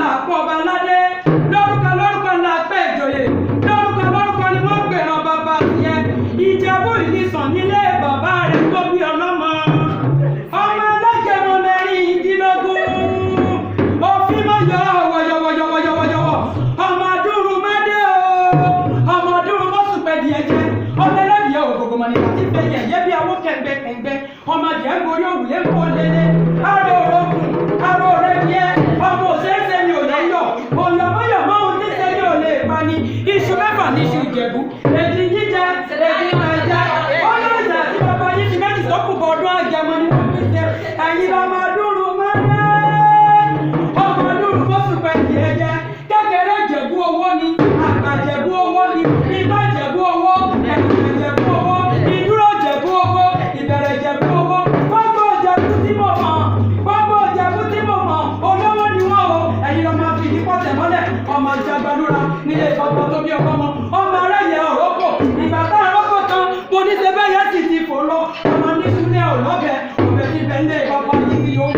là pọ̀ ọba aládé lórúkọ là pẹ́ ìjòyè lórúkọ ni wọ́n pèrán bàbá tiẹ̀ Ìjẹ̀bú Ìlísàn nílé bàbá rẹ̀ tó bí ọlọ́mọ ọmọ alágẹmọ mẹ́rìndínlógún òfin mọ́ yọ wọ̀yọ̀wọ̀yọ̀wọ̀yọ̀wọ̀ ọmọ adúrú mẹ́dẹ́ o ọmọ adúrú mọ́sùpẹ́ díẹ̀ jẹ́ ọmọ ẹlẹ́dìẹ̀ ògògò mọ̀nìkà tí fẹ́ yẹ̀ bí awó kẹ̀ǹgbẹ̀kẹ̀ǹgbẹ̀ ọmọ adìẹ ń gorí òwúlé kó lélẹ̀ aró orókùn aró rẹ̀ díẹ̀ ọmọ òṣèṣe ni ò lè yọ òyọ̀mọ́yọ̀mọ́ ohun tí ṣe ni ò lè pa ni iṣu mẹ́fà ní iṣu Ìjẹ̀bú èdè jíjẹ èdè ìtajà ọlọ́ọ̀dà àti bàbá yìí ti méjì tó kù bọ̀ ọdún àjẹmọ́ ni wọ́n fi ṣe ẹ̀yin lọ́mọ adúrú mẹ́rẹ́ ọmọ adúrú mọ́sùpẹ́ díẹ̀ jẹ́ kékeré Ìjẹ̀bú owó ni àgbà Ìjẹ̀bú owó ni ìgbà Ìjẹ̀bú owó ẹ̀yìn Ìjẹ̀bú owó ìdúró Ìjẹ̀bú owó ìbẹ̀rẹ̀ Ìjẹ̀bú owó gbogbo Ìjẹ̀bú tí mo mọ̀ olówó ni wọ́n o ẹ̀yin lọ́ máa fi ìdíkọ̀ tẹ̀ mọ́lẹ̀ ọmọ ìjàgbálúra nílé ìfọ̀pọ̀ tó bí ọmọ aráyẹ ọ̀rọ̀kọ̀ ìgbà tá àrọ́kọ̀ tán mo ní ṣe bẹ́ẹ̀ yẹn sì ti fò lọ ọmọ ní súnlẹ̀ ọ̀lọ́bẹ̀ ọ̀bẹ̀ ti bẹ̀ ń lé ìfọ̀pọ̀ yìí kí yóò